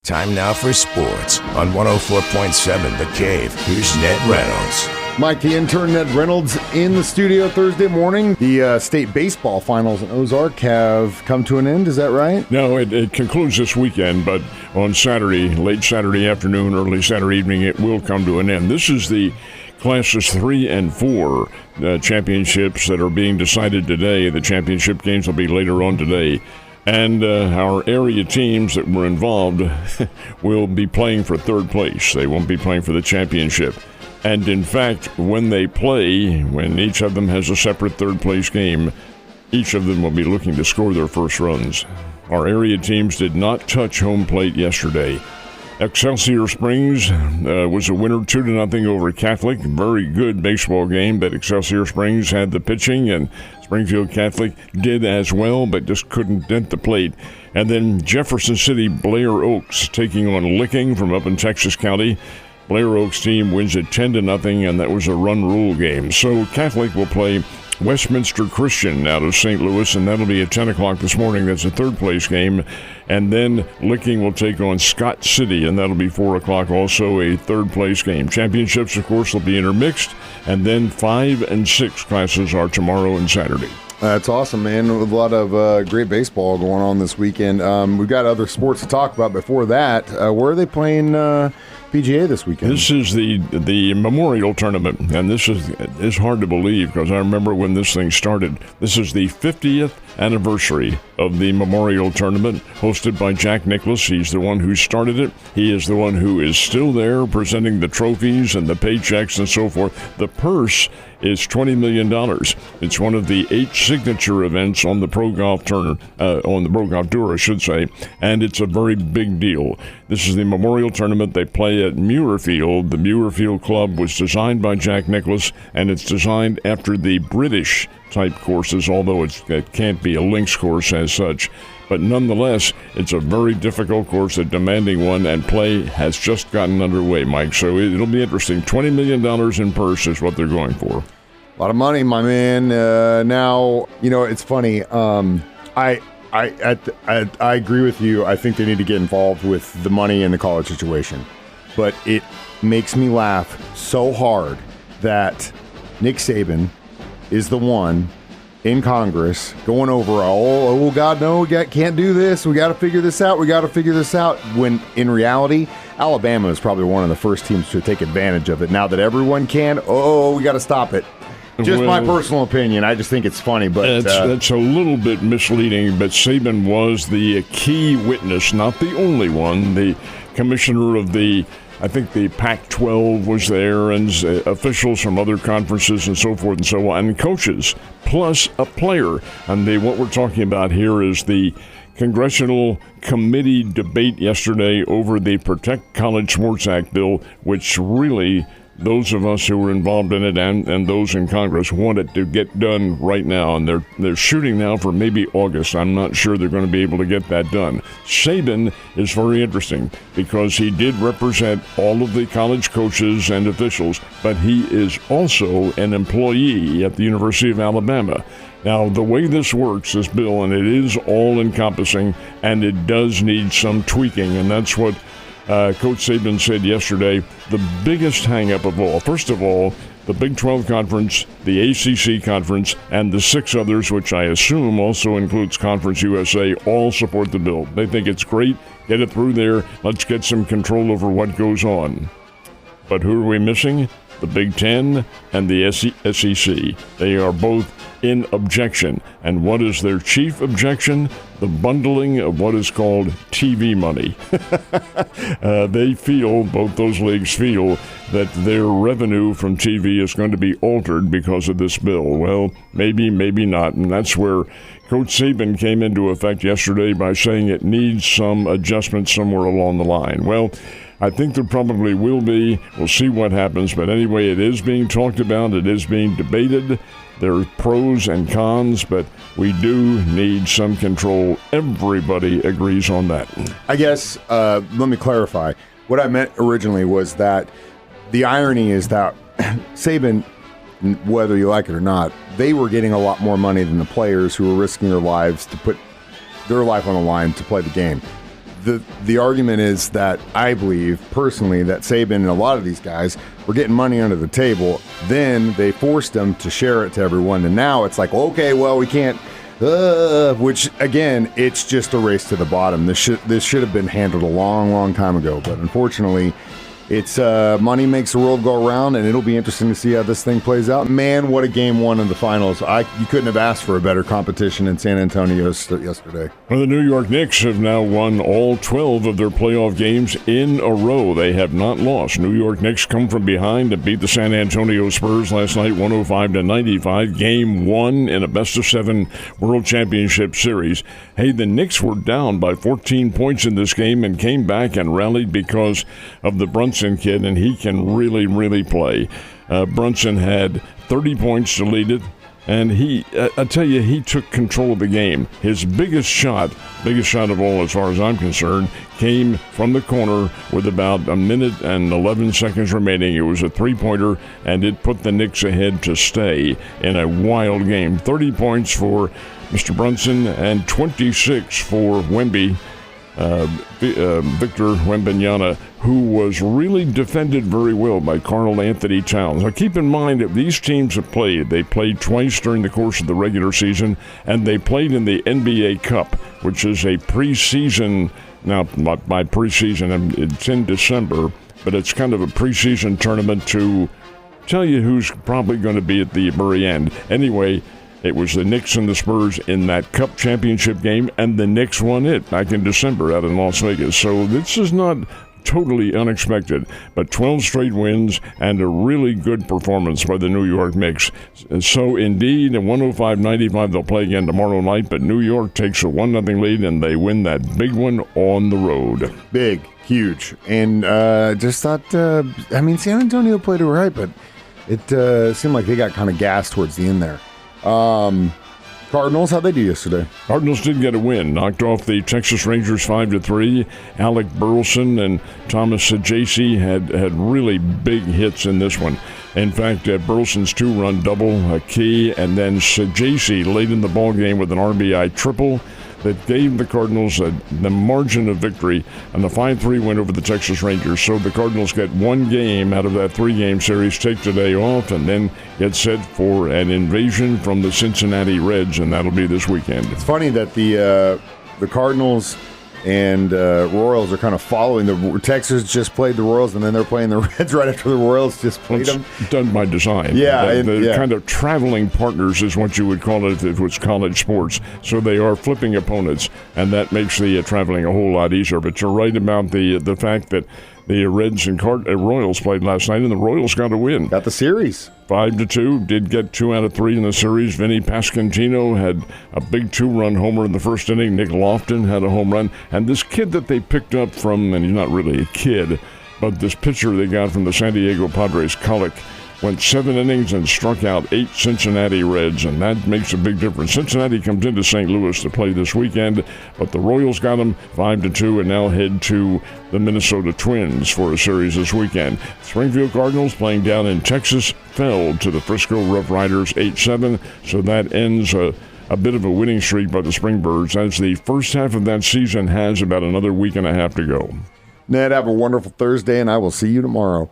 Time now for sports on 104.7 The Cave. Here's Ned Reynolds. Mike, the intern Ned Reynolds in the studio Thursday morning. The state baseball finals in Ozark have come to an end. Is that right? No, it concludes this weekend, but on Saturday, late Saturday afternoon, early Saturday evening, it will come to an end. This is the Classes 3 and 4 championships that are being decided today. The championship games will be later on today. And our area teams that were involved will be playing for third place. They won't be playing for the championship. And in fact, when they play, when each of them has a separate third place game, each of them will be looking to score their first runs. Our area teams did not touch home plate yesterday. Excelsior Springs was a winner 2-0 over Catholic. Very good baseball game, but Excelsior Springs had the pitching, and Springfield Catholic did as well, but just couldn't dent the plate. And then Jefferson City Blair Oaks taking on Licking from up in Texas County. Blair Oaks team wins it 10-0, and that was a run rule game. So Catholic will play Westminster Christian out of St. Louis, and that'll be at 10 o'clock this morning. That's a third-place game. And then Licking will take on Scott City, and that'll be 4 o'clock, also a third-place game. Championships, of course, will be intermixed, and then 5 and 6 classes are tomorrow and Saturday. That's awesome, man. A lot of great baseball going on this weekend. We've got other sports to talk about before that. Where are they playing PGA this weekend? This is the Memorial Tournament, and this is hard to believe because I remember when this thing started. This is the 50th anniversary of the Memorial Tournament, hosted by Jack Nicklaus. He's the one who started it. He is the one who is still there presenting the trophies and the paychecks and so forth. The purse is $20 million. It's one of the 8 signature events on the Pro Golf Tour, I should say, and it's a very big deal. This is the Memorial Tournament. They play at Muirfield. The Muirfield Club was designed by Jack Nicklaus, and it's designed after the British type courses, although it can't be a links course as such. But nonetheless, it's a very difficult course, a demanding one, and play has just gotten underway, Mike. So it'll be interesting. $20 million in purse is what they're going for. A lot of money, my man. Now, it's funny. I agree with you. I think they need to get involved with the money and the college situation. But it makes me laugh so hard that Nick Saban is the one in Congress going over, oh God, no, we can't do this. We got to figure this out. When in reality, Alabama is probably one of the first teams to take advantage of it. Now that everyone can, we got to stop it. Just my personal opinion. I just think it's funny, but that's a little bit misleading. But Saban was the key witness, not the only one. The commissioner of I think the Pac-12 was there, and officials from other conferences and so forth and so on, and coaches, plus a player. And what we're talking about here is the Congressional Committee debate yesterday over the Protect College Sports Act bill, which really those of us who were involved in it and those in Congress want it to get done right now, and they're shooting now for maybe August. I'm not sure they're going to be able to get that done. Saban is very interesting because he did represent all of the college coaches and officials, but he is also an employee at the University of Alabama. Now, the way this works, this bill, and it is all-encompassing, and it does need some tweaking, and that's what Coach Saban said yesterday. The biggest hang-up of all, first of all, the Big 12 Conference, the ACC Conference, and the 6 others, which I assume also includes Conference USA, all support the bill. They think it's great. Get it through there. Let's get some control over what goes on. But who are we missing? The Big Ten and the SEC. They are both in objection. And what is their chief objection? The bundling of what is called TV money. They feel, both those leagues feel, that their revenue from TV is going to be altered because of this bill. Well, maybe, maybe not. And that's where Coach Saban came into effect yesterday by saying it needs some adjustment somewhere along the line. Well, I think there probably will be. We'll see what happens. But anyway, it is being talked about. It is being debated. There are pros and cons, but we do need some control. Everybody agrees on that. I guess, let me clarify. What I meant originally was that the irony is that Saban, whether you like it or not, they were getting a lot more money than the players who were risking their lives to put their life on the line to play the game. the argument is that I believe personally that Saban and a lot of these guys were getting money under the table. Then they forced them to share it to everyone, and now it's like, okay, well, we can't. Which again, it's just a race to the bottom. This should have been handled a long time ago, but unfortunately, it's money makes the world go around, and it'll be interesting to see how this thing plays out. Man, what a game one in the finals! You couldn't have asked for a better competition in San Antonio yesterday. Well, the New York Knicks have now won all 12 of their playoff games in a row. They have not lost. New York Knicks come from behind and beat the San Antonio Spurs last night, 105-95. Game one in a best-of-7 World Championship Series. Hey, the Knicks were down by 14 points in this game and came back and rallied because of the Brunson kid, and he can really play. Brunson had 30 points to lead it, and I tell you, he took control of the game. His biggest shot of all, as far as I'm concerned, came from the corner with about a minute and 11 seconds remaining. It was a three-pointer, and it put the Knicks ahead to stay in a wild game. 30 points for Mr. Brunson and 26 for Wemby. Victor Wembanyama, who was really defended very well by Karl Anthony Towns. Now keep in mind that these teams have played. They played twice during the course of the regular season, and they played in the NBA Cup, which is a preseason. Now, not by preseason, it's in December, but it's kind of a preseason tournament to tell you who's probably going to be at the very end. Anyway, it was the Knicks and the Spurs in that Cup championship game, and the Knicks won it back in December out in Las Vegas. So this is not totally unexpected, but 12 straight wins and a really good performance by the New York Knicks. So indeed, at 105-95, they'll play again tomorrow night, but New York takes a 1-0 lead, and they win that big one on the road. Big, huge, and just thought, San Antonio played it right, but it seemed like they got kind of gassed towards the end there. Cardinals, how'd they do yesterday? Cardinals did get a win. Knocked off the Texas Rangers 5-3. Alec Burleson and Thomas Sajasi had really big hits in this one. In fact, Burleson's two-run double, a key, and then Sajasi late in the ballgame with an RBI triple that gave the Cardinals the margin of victory and the 5-3 win over the Texas Rangers. So the Cardinals get one game out of that three-game series, take today off, and then get set for an invasion from the Cincinnati Reds, and that'll be this weekend. It's funny that the Cardinals and Royals are kind of following the Texas just played the Royals, and then they're playing the Reds right after the Royals just played them. Done by design. Yeah, the kind of traveling partners is what you would call it if it was college sports. So they are flipping opponents, and that makes the traveling a whole lot easier. But you're right about the fact that the Reds and Royals played last night, and the Royals got a win. Got the series. 5-2, did get 2 out of 3 in the series. Vinny Pasquantino had a big 2-run homer in the first inning. Nick Lofton had a home run. And this kid that they picked up from, and he's not really a kid, but this pitcher they got from the San Diego Padres, Kullock, went 7 innings and struck out 8 Cincinnati Reds, and that makes a big difference. Cincinnati comes into St. Louis to play this weekend, but the Royals got them 5-2 and now head to the Minnesota Twins for a series this weekend. Springfield Cardinals, playing down in Texas, fell to the Frisco Rough Riders 8-7, so that ends a bit of a winning streak by the Springbirds, as the first half of that season has about another week and a half to go. Ned, have a wonderful Thursday, and I will see you tomorrow.